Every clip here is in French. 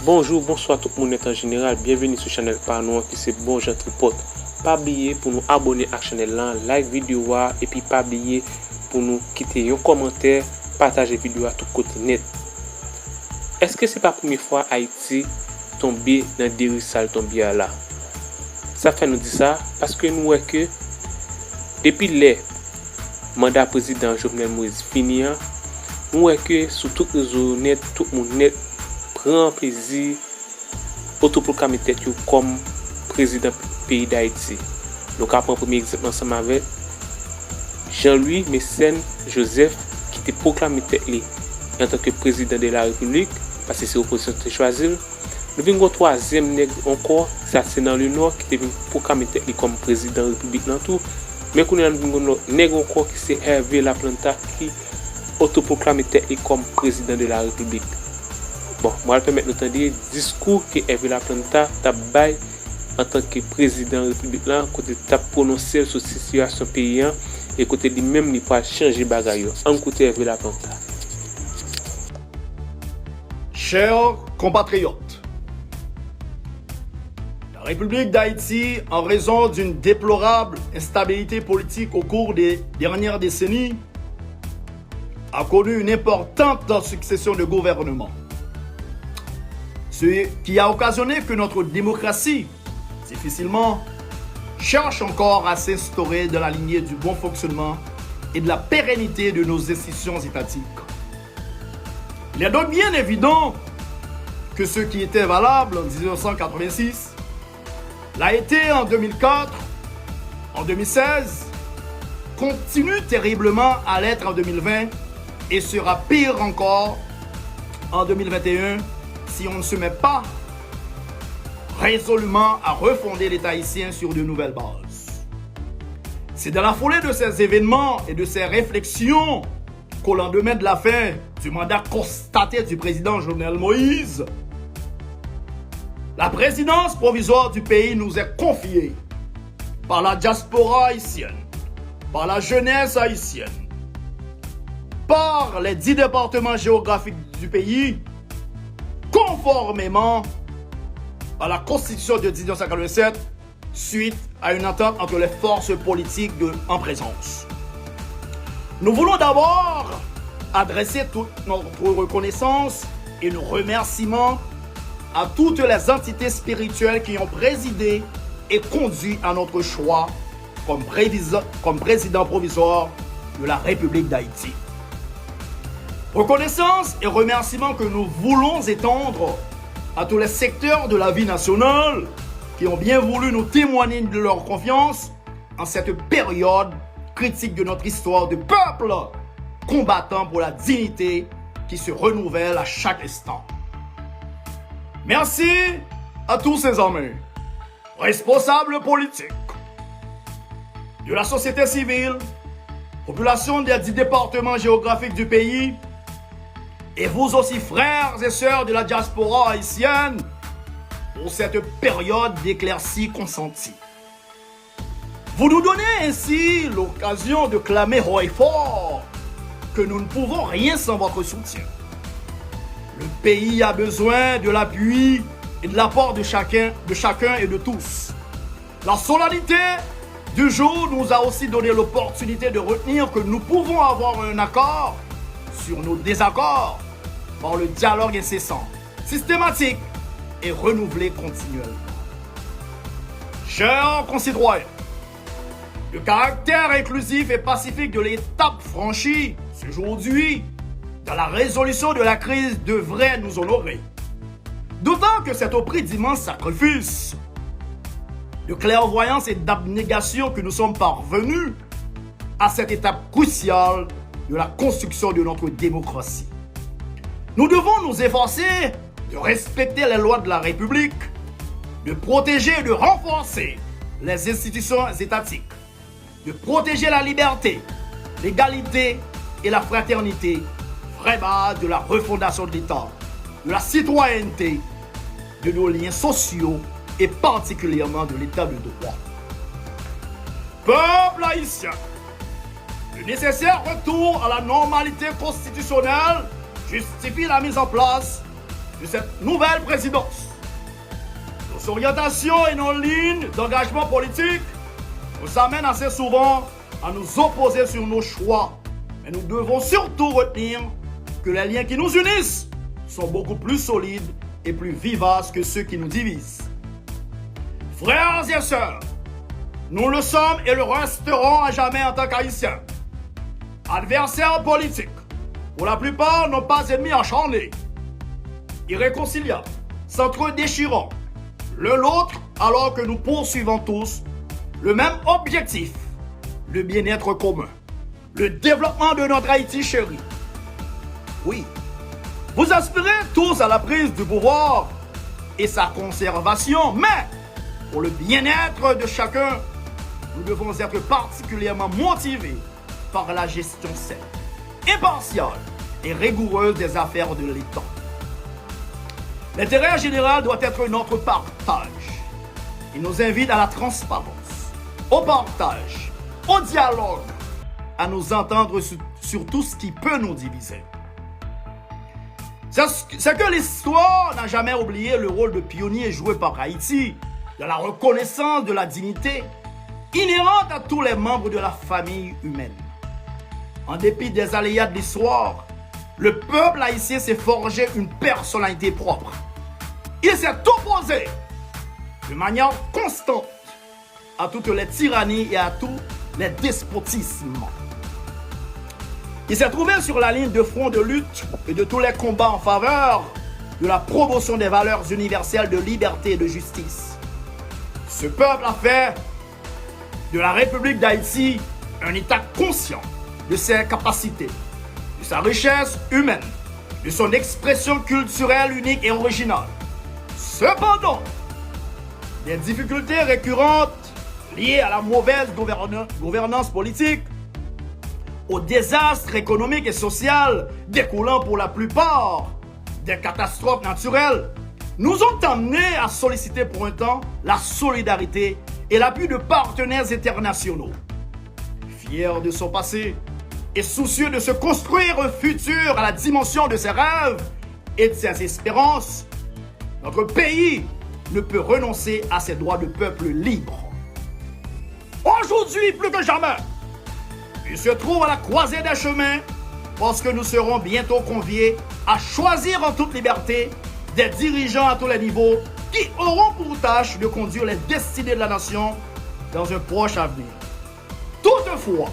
Bonjour, bonsoir tout le monde en général. Bienvenue sur la chaîne Parno qui c'est bon Gentripote. Pas oublier pour nous abonner à la chaîne là, like vidéo et puis pas oublier pour nous quitter un commentaire, partager vidéo à tout côté net. Est-ce que c'est pas la première fois Haïti tomber dans des rues sales tomber là? Ça fait nous dire ça parce que nous voyons que depuis le mandat président Jovenel Moïse fini, nous voyons que sur tout réseau net, tout le monde net prend plaisir autoproclamer tête comme président pays d'Haïti. Donc après un premier exemple ensemble avec Jean-Louis Mécène Joseph qui était proclamé tête en tant que président de la République parce que c'est l'opposition qui a choisi. Nous venons au troisième nègre encore, ça c'est dans le nord qui était proclamé tête comme président de la République dans tout. Mais nous avons un nègre encore qui c'est Hervé Laplanta qui autoproclamé tête comme président de la République. Bon, moi je vais permettre d'entendre le discours que Hervé Laplanta t'a bail en tant que président de la République là, côté t'a prononcé sur la situation paysan et côté lui-même il pas changer bagaille. En côté Hervé Laplanta. Chers compatriotes, la République d'Haïti, en raison d'une déplorable instabilité politique au cours des dernières décennies, a connu une importante succession de gouvernements. Ce qui a occasionné que notre démocratie, difficilement, cherche encore à s'instaurer dans la lignée du bon fonctionnement et de la pérennité de nos institutions étatiques. Il est donc bien évident que ce qui était valable en 1986 l'a été en 2004, en 2016, continue terriblement à l'être en 2020 et sera pire encore en 2021 si on ne se met pas résolument à refonder l'État haïtien sur de nouvelles bases. C'est dans la foulée de ces événements et de ces réflexions qu'au lendemain de la fin du mandat constaté du président Jovenel Moïse, la présidence provisoire du pays nous est confiée par la diaspora haïtienne, par la jeunesse haïtienne, par les 10 départements géographiques du pays, conformément à la Constitution de 1987, suite à une entente entre les forces politiques en présence. Nous voulons d'abord adresser toute notre reconnaissance et nos remerciements à toutes les entités spirituelles qui ont présidé et conduit à notre choix comme président provisoire de la République d'Haïti. Reconnaissance et remerciements que nous voulons étendre à tous les secteurs de la vie nationale qui ont bien voulu nous témoigner de leur confiance en cette période critique de notre histoire de peuple combattant pour la dignité qui se renouvelle à chaque instant. Merci à tous ces hommes, responsables politiques, de la société civile, population des 10 départements géographiques du pays, et vous aussi frères et sœurs de la diaspora haïtienne, pour cette période d'éclaircie consentie. Vous nous donnez ainsi l'occasion de clamer haut et fort que nous ne pouvons rien sans votre soutien. Le pays a besoin de l'appui et de l'apport de chacun et de tous. La solennité du jour nous a aussi donné l'opportunité de retenir que nous pouvons avoir un accord sur nos désaccords par le dialogue incessant, systématique et renouvelé continuellement. Chers concitoyens, le caractère inclusif et pacifique de l'étape franchie aujourd'hui dans la résolution de la crise devrait nous honorer. D'autant que c'est au prix d'immenses sacrifices, de clairvoyance et d'abnégation que nous sommes parvenus à cette étape cruciale de la construction de notre démocratie. Nous devons nous efforcer de respecter les lois de la République, de protéger et de renforcer les institutions étatiques, de protéger la liberté, l'égalité et la fraternité, vraie base de la refondation de l'État, de la citoyenneté, de nos liens sociaux et particulièrement de l'État de droit. Peuple haïtien, le nécessaire retour à la normalité constitutionnelle justifie la mise en place de cette nouvelle présidence. Nos orientations et nos lignes d'engagement politique nous amènent assez souvent à nous opposer sur nos choix. Mais nous devons surtout retenir que les liens qui nous unissent sont beaucoup plus solides et plus vivaces que ceux qui nous divisent. Frères et sœurs, nous le sommes et le resterons à jamais en tant qu'Haïtiens. Adversaires politiques, pour la plupart, n'ont pas ennemis acharnés, irréconciliables, s'entre-déchirant l'un l'autre, alors que nous poursuivons tous le même objectif, le bien-être commun, le développement de notre Haïti chéri. Oui, vous aspirez tous à la prise du pouvoir et sa conservation, mais pour le bien-être de chacun, nous devons être particulièrement motivés par la gestion saine, impartiale et rigoureuse des affaires de l'État. L'intérêt général doit être notre partage. Il nous invite à la transparence, au partage, au dialogue, à nous entendre sur tout ce qui peut nous diviser. C'est que l'histoire n'a jamais oublié le rôle de pionnier joué par Haïti, de la reconnaissance de la dignité inhérente à tous les membres de la famille humaine. En dépit des aléas de l'histoire, le peuple haïtien s'est forgé une personnalité propre. Il s'est opposé de manière constante à toutes les tyrannies et à tous les despotismes. Il s'est trouvé sur la ligne de front de lutte et de tous les combats en faveur de la promotion des valeurs universelles de liberté et de justice. Ce peuple a fait de la République d'Haïti un État conscient de ses capacités, de sa richesse humaine, de son expression culturelle unique et originale. Cependant, des difficultés récurrentes liées à la mauvaise gouvernance politique, au désastre économique et social découlant pour la plupart des catastrophes naturelles, nous ont amenés à solliciter pour un temps la solidarité et l'appui de partenaires internationaux. Fiers de son passé et soucieux de se construire un futur à la dimension de ses rêves et de ses espérances, notre pays ne peut renoncer à ses droits de peuple libre. Aujourd'hui, plus que jamais, il se trouve à la croisée des chemins parce que nous serons bientôt conviés à choisir en toute liberté des dirigeants à tous les niveaux qui auront pour tâche de conduire les destinées de la nation dans un proche avenir. Toutefois,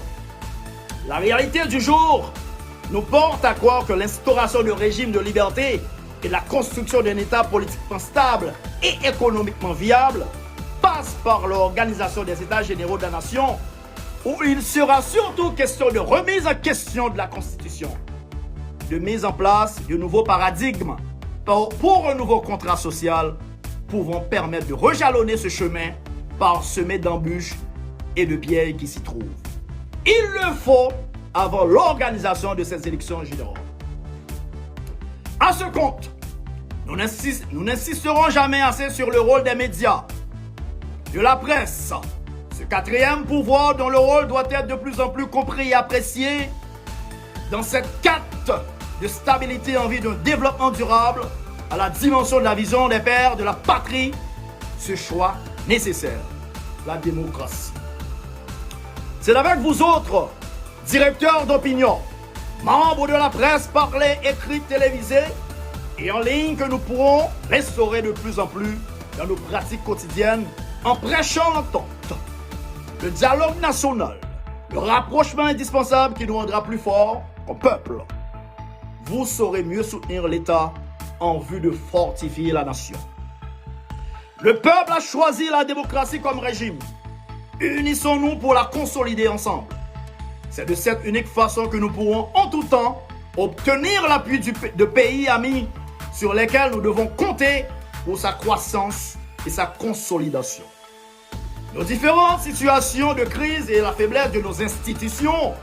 la réalité du jour nous porte à croire que l'instauration d'un régime de liberté et la construction d'un État politiquement stable et économiquement viable passe par l'organisation des États généraux de la nation, où il sera surtout question de remise en question de la Constitution, de mise en place de nouveaux paradigmes pour un nouveau contrat social pouvant permettre de rejalonner ce chemin parsemé d'embûches et de pièges qui s'y trouvent. Il le faut avant l'organisation de ces élections générales. À ce compte, nous n'insisterons jamais assez sur le rôle des médias, de la presse, ce quatrième pouvoir dont le rôle doit être de plus en plus compris et apprécié dans cette quête de stabilité en vue d'un développement durable à la dimension de la vision des pères de la patrie, ce choix nécessaire, la démocratie. C'est avec vous autres, directeurs d'opinion, membres de la presse parlée, écrite, télévisée et en ligne que nous pourrons restaurer de plus en plus dans nos pratiques quotidiennes en prêchant l'entente, le dialogue national, le rapprochement indispensable qui nous rendra plus forts comme peuple. Vous saurez mieux soutenir l'État en vue de fortifier la nation. Le peuple a choisi la démocratie comme régime. Unissons-nous pour la consolider ensemble. C'est de cette unique façon que nous pourrons en tout temps obtenir l'appui de pays amis sur lesquels nous devons compter pour sa croissance et sa consolidation. Nos différentes situations de crise et la faiblesse de nos institutions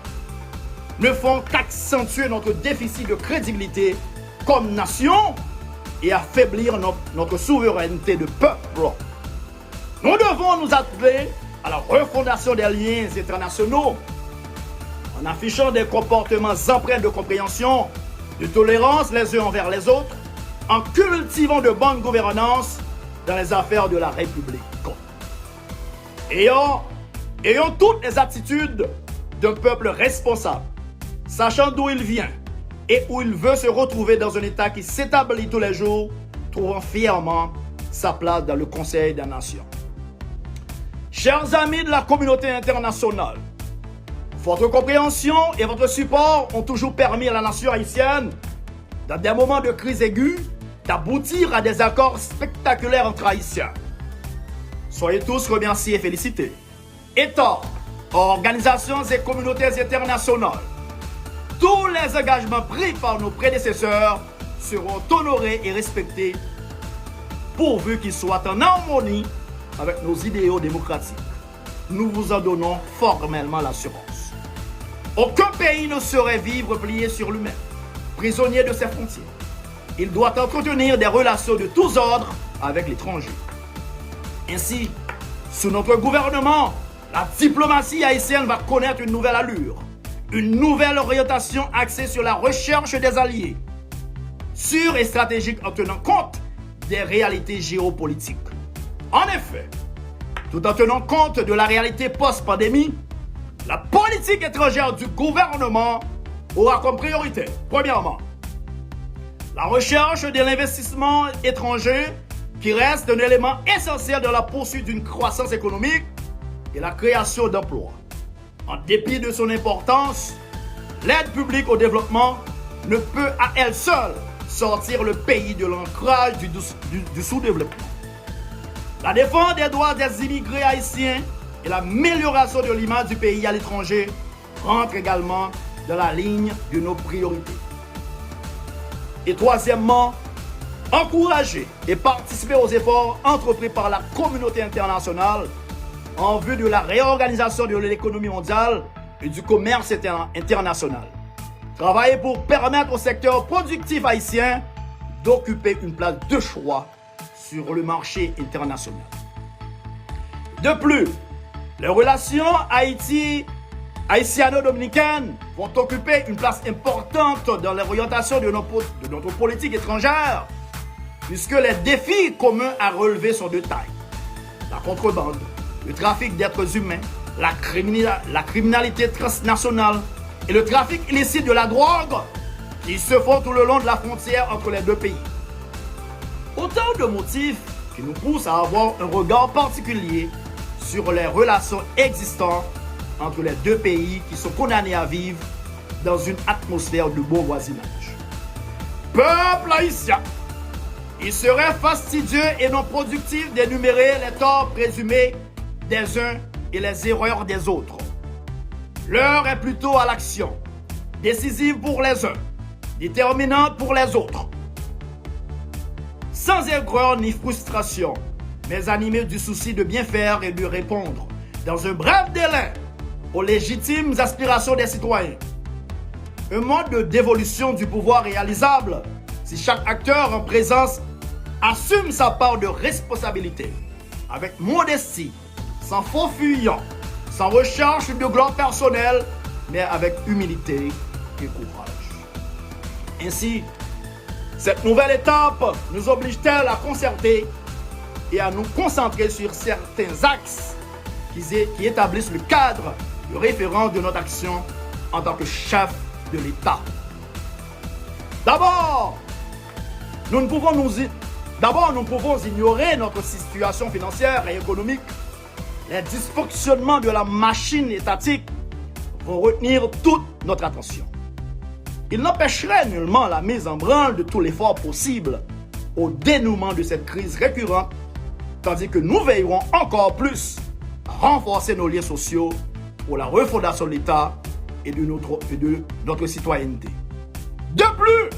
ne font qu'accentuer notre déficit de crédibilité comme nation et affaiblir notre souveraineté de peuple. Nous devons nous atteler à la refondation des liens internationaux en affichant des comportements empreints de compréhension, de tolérance les uns envers les autres, en cultivant de bonne gouvernance dans les affaires de la République. Ayons toutes les attitudes d'un peuple responsable, sachant d'où il vient et où il veut se retrouver dans un État qui s'établit tous les jours, trouvant fièrement sa place dans le Conseil des Nations. Chers amis de la communauté internationale, votre compréhension et votre support ont toujours permis à la nation haïtienne, dans des moments de crise aiguë, d'aboutir à des accords spectaculaires entre Haïtiens. Soyez tous remerciés et félicités. États, organisations et communautés internationales, tous les engagements pris par nos prédécesseurs seront honorés et respectés pourvu qu'ils soient en harmonie avec nos idéaux démocratiques. Nous vous en donnons formellement l'assurance. Aucun pays ne saurait vivre plié sur lui-même, prisonnier de ses frontières. Il doit entretenir des relations de tous ordres avec l'étranger. Ainsi, sous notre gouvernement, la diplomatie haïtienne va connaître une nouvelle allure, une nouvelle orientation axée sur la recherche des alliés, sûre et stratégique en tenant compte des réalités géopolitiques. En effet, tout en tenant compte de la réalité post-pandémie, la politique étrangère du gouvernement aura comme priorité, premièrement, la recherche de l'investissement étranger qui reste un élément essentiel de la poursuite d'une croissance économique et la création d'emplois. En dépit de son importance, l'aide publique au développement ne peut à elle seule sortir le pays de l'ancrage du sous-développement. La défense des droits des immigrés haïtiens et l'amélioration de l'image du pays à l'étranger rentrent également dans la ligne de nos priorités. Et troisièmement, encourager et participer aux efforts entrepris par la communauté internationale en vue de la réorganisation de l'économie mondiale et du commerce international. Travailler pour permettre au secteur productif haïtien d'occuper une place de choix sur le marché international. De plus, les relations haïtiano-dominicaines vont occuper une place importante dans l'orientation de notre politique étrangère, puisque les défis communs à relever sont de taille. La contrebande, le trafic d'êtres humains, la criminalité transnationale et le trafic illicite de la drogue qui se font tout le long de la frontière entre les deux pays. Autant de motifs qui nous poussent à avoir un regard particulier sur les relations existantes entre les deux pays qui sont condamnés à vivre dans une atmosphère de bon voisinage. Peuple haïtien, il serait fastidieux et non productif d'énumérer les torts présumés des uns et les erreurs des autres. L'heure est plutôt à l'action, décisive pour les uns, déterminante pour les autres. Sans aigreur ni frustration, mais animé du souci de bien faire et de répondre, dans un bref délai, aux légitimes aspirations des citoyens. Un mode de dévolution du pouvoir réalisable si chaque acteur en présence assume sa part de responsabilité, avec modestie, sans faux fuyant, sans recherche de gloire personnelle, mais avec humilité et courage. Ainsi, cette nouvelle étape nous oblige-t-elle à concerter et à nous concentrer sur certains axes qui établissent le cadre de référence de notre action en tant que chef de l'État. D'abord, nous pouvons ignorer notre situation financière et économique. Les dysfonctionnements de la machine étatique vont retenir toute notre attention. Il n'empêcherait nullement la mise en branle de tout l'effort possible au dénouement de cette crise récurrente, tandis que nous veillerons encore plus à renforcer nos liens sociaux pour la refondation de l'État et de notre citoyenneté. De plus,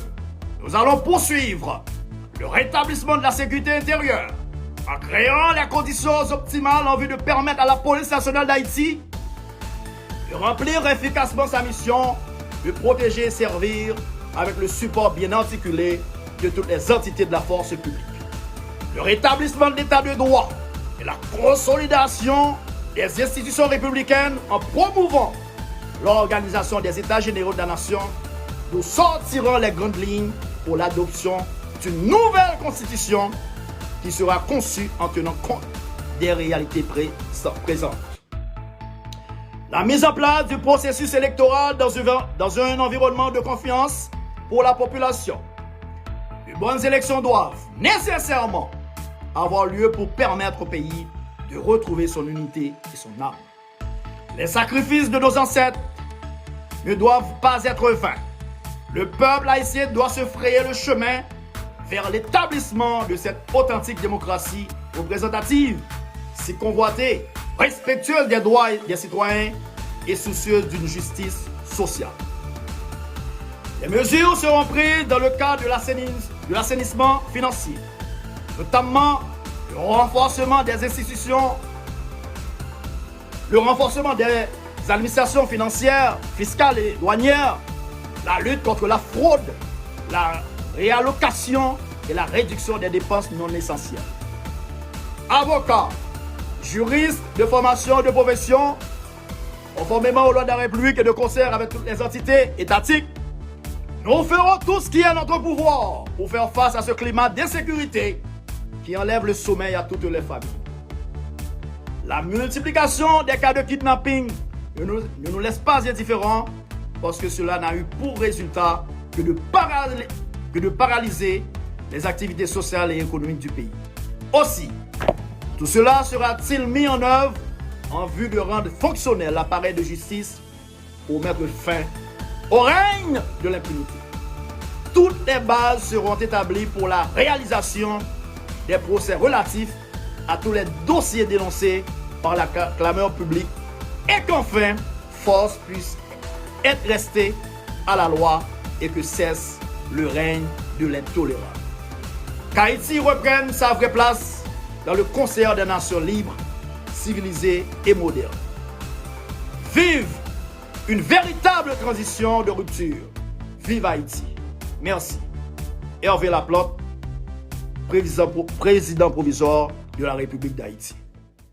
nous allons poursuivre le rétablissement de la sécurité intérieure en créant les conditions optimales en vue de permettre à la police nationale d'Haïti de remplir efficacement sa mission de protéger et servir avec le support bien articulé de toutes les entités de la force publique. Le rétablissement de l'état de droit et la consolidation des institutions républicaines en promouvant l'organisation des États généraux de la nation, nous sortirons les grandes lignes pour l'adoption une nouvelle constitution qui sera conçue en tenant compte des réalités présentes. La mise en place du processus électoral dans un environnement de confiance pour la population. De bonnes élections doivent nécessairement avoir lieu pour permettre au pays de retrouver son unité et son âme. Les sacrifices de nos ancêtres ne doivent pas être vains. Le peuple haïtien doit se frayer le chemin vers l'établissement de cette authentique démocratie représentative, si convoitée, respectueuse des droits des citoyens et soucieuse d'une justice sociale. Les mesures seront prises dans le cadre de l'assainissement financier, notamment le renforcement des institutions, le renforcement des administrations financières, fiscales et douanières, la lutte contre la fraude, la réallocation et la réduction des dépenses non essentielles. Avocats, juristes de formation de profession, conformément aux lois de la République et de concert avec toutes les entités étatiques, nous ferons tout ce qui est en notre pouvoir pour faire face à ce climat d'insécurité qui enlève le sommeil à toutes les familles. La multiplication des cas de kidnapping ne nous laisse pas indifférents parce que cela n'a eu pour résultat que de paralyser les activités sociales et économiques du pays. Aussi, tout cela sera-t-il mis en œuvre en vue de rendre fonctionnel l'appareil de justice pour mettre fin au règne de l'impunité. Toutes les bases seront établies pour la réalisation des procès relatifs à tous les dossiers dénoncés par la clameur publique et qu'enfin, force puisse être restée à la loi et que cesse le règne de l'intolérable. Qu'Haïti reprenne sa vraie place dans le concert des nations libres, civilisées et modernes. Vive une véritable transition de rupture. Vive Haïti. Merci. Hervé Laplante, président provisoire de la République d'Haïti.